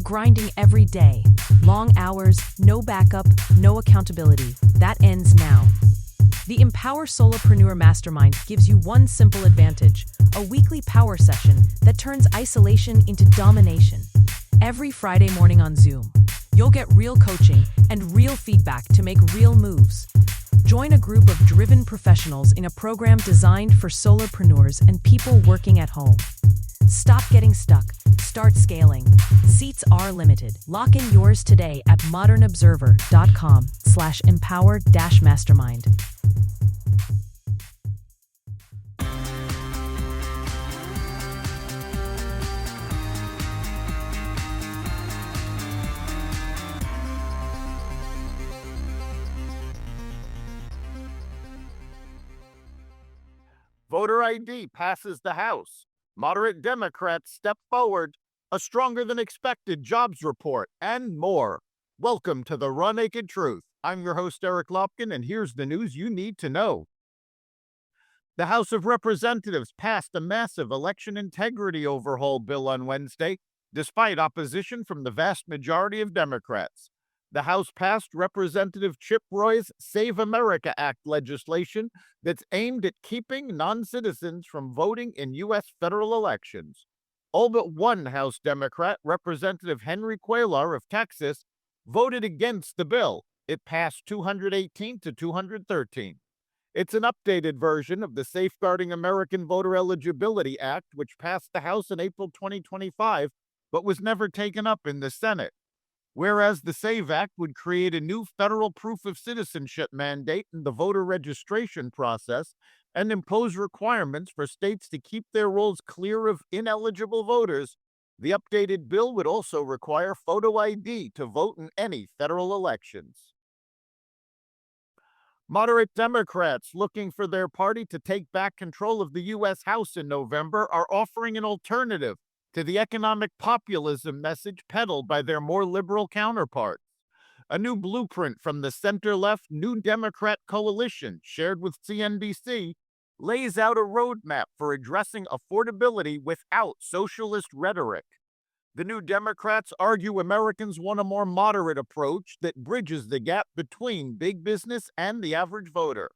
grinding every day. Long hours, no backup, no accountability. That ends now. The Empower Solopreneur Mastermind gives you one simple advantage: a weekly power session that turns isolation into domination. Every Friday morning on Zoom, you'll get real coaching and real feedback to make real moves. Join a group of driven professionals in a program designed for solopreneurs and people working at home. Stop getting stuck. Start scaling. Seats are limited. Lock in yours today at modernobserver.com/empower-mastermind. Voter ID passes the House. Moderate Democrats step forward. A stronger than expected jobs report, and more. Welcome to the Raw Naked Truth. I'm your host, Eric Lopkin, and here's the news you need to know. The House of Representatives passed a massive election integrity overhaul bill on Wednesday, despite opposition from the vast majority of Democrats. The House passed Representative Chip Roy's Save America Act legislation that's aimed at keeping non-citizens from voting in U.S. federal elections. All but one House Democrat, Representative Henry Cuellar of Texas, voted against the bill. It passed 218 to 213. It's an updated version of the Safeguarding American Voter Eligibility Act, which passed the House in April 2025, but was never taken up in the Senate. Whereas the SAVE Act would create a new federal proof of citizenship mandate in the voter registration process and impose requirements for states to keep their rolls clear of ineligible voters, the updated bill would also require photo ID to vote in any federal elections. Moderate Democrats looking for their party to take back control of the U.S. House in November are offering an alternative to the economic populism message peddled by their more liberal counterparts. A new blueprint from the center-left New Democrat coalition, shared with CNBC, lays out a roadmap for addressing affordability without socialist rhetoric. The New Democrats argue Americans want a more moderate approach that bridges the gap between big business and the average voter.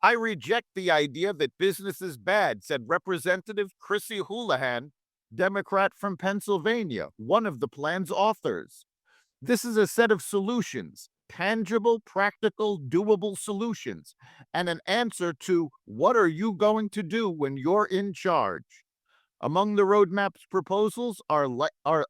"I reject the idea that business is bad," said Representative Chrissy Houlihan, Democrat from Pennsylvania, one of the plan's authors. "This is a set of solutions, tangible, practical, doable solutions, and an answer to what are you going to do when you're in charge." Among the roadmap's proposals are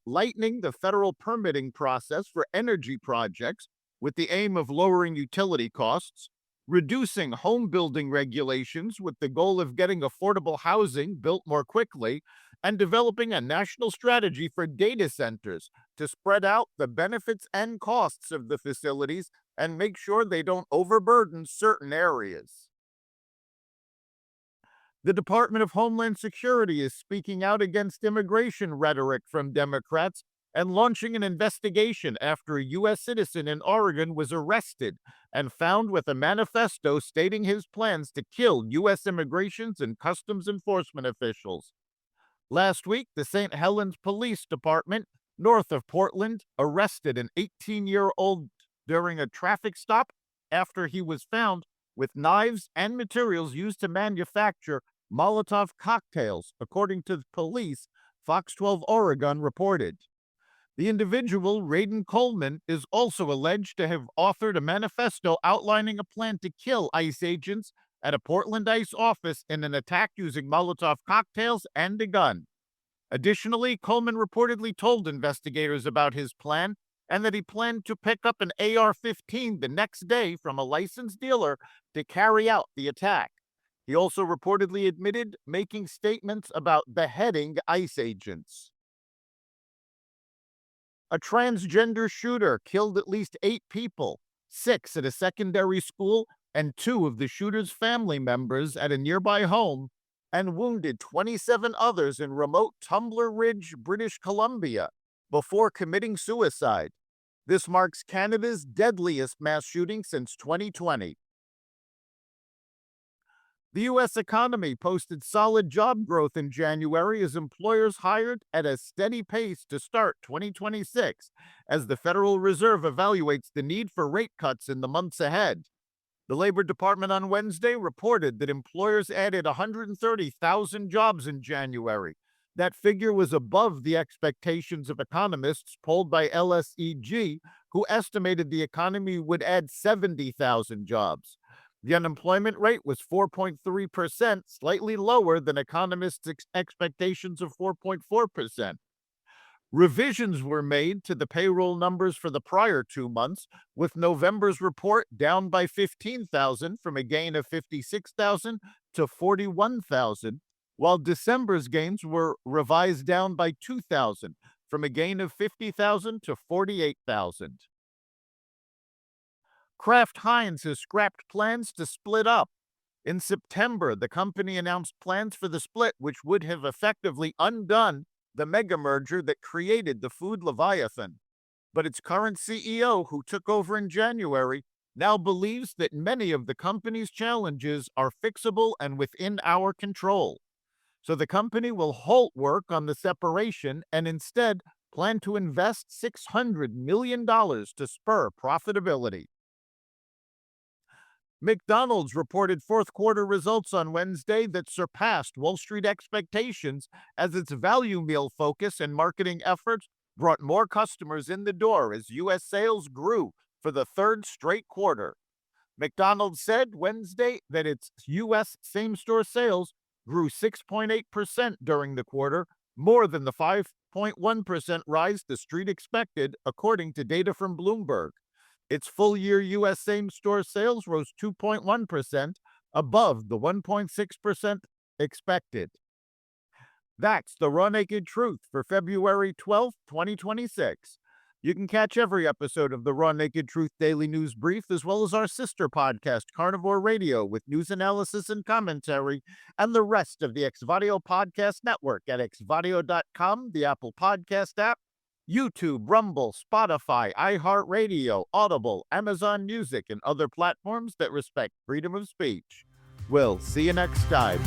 lightening the federal permitting process for energy projects with the aim of lowering utility costs, reducing home building regulations with the goal of getting affordable housing built more quickly, and developing a national strategy for data centers to spread out the benefits and costs of the facilities and make sure they don't overburden certain areas. The Department of Homeland Security is speaking out against immigration rhetoric from Democrats and launching an investigation after a U.S. citizen in Oregon was arrested and found with a manifesto stating his plans to kill U.S. immigrations and customs enforcement officials. Last week, the St. Helens Police Department, north of Portland, arrested an 18-year-old during a traffic stop after he was found with knives and materials used to manufacture Molotov cocktails, according to the police, Fox 12 Oregon reported. The individual, Raiden Coleman, is also alleged to have authored a manifesto outlining a plan to kill ICE agents at a Portland ICE office in an attack using Molotov cocktails and a gun. Additionally, Coleman reportedly told investigators about his plan and that he planned to pick up an AR-15 the next day from a licensed dealer to carry out the attack. He also reportedly admitted making statements about beheading ICE agents. A transgender shooter killed at least 8 people, 6 at a secondary school and 2 of the shooter's family members at a nearby home, and wounded 27 others in remote Tumbler Ridge, British Columbia, before committing suicide. This marks Canada's deadliest mass shooting since 2020. The U.S. economy posted solid job growth in January as employers hired at a steady pace to start 2026, as the Federal Reserve evaluates the need for rate cuts in the months ahead. The Labor Department on Wednesday reported that employers added 130,000 jobs in January. That figure was above the expectations of economists polled by LSEG, who estimated the economy would add 70,000 jobs. The unemployment rate was 4.3%, slightly lower than economists' expectations of 4.4%. Revisions were made to the payroll numbers for the prior 2 months, with November's report down by 15,000 from a gain of 56,000 to 41,000, while December's gains were revised down by 2,000 from a gain of 50,000 to 48,000. Kraft Heinz has scrapped plans to split up. In September, the company announced plans for the split, which would have effectively undone the mega merger that created the food leviathan. But its current CEO, who took over in January, now believes that many of the company's challenges are fixable and within our control. So the company will halt work on the separation and instead plan to invest $600 million to spur profitability. McDonald's reported fourth quarter results on Wednesday that surpassed Wall Street expectations as its value meal focus and marketing efforts brought more customers in the door as U.S. sales grew for the third straight quarter. McDonald's said Wednesday that its U.S. same-store sales grew 6.8% during the quarter, more than the 5.1% rise the street expected, according to data from Bloomberg. Its full-year U.S. same-store sales rose 2.1%, above the 1.6% expected. That's the Raw Naked Truth for February 12, 2026. You can catch every episode of the Raw Naked Truth Daily News Brief, as well as our sister podcast, Carnivore Radio, with news analysis and commentary, and the rest of the Xvadio Podcast Network at xvadio.com, the Apple Podcast app, YouTube, Rumble, Spotify, iHeartRadio, Audible, Amazon Music, and other platforms that respect freedom of speech. We'll see you next time.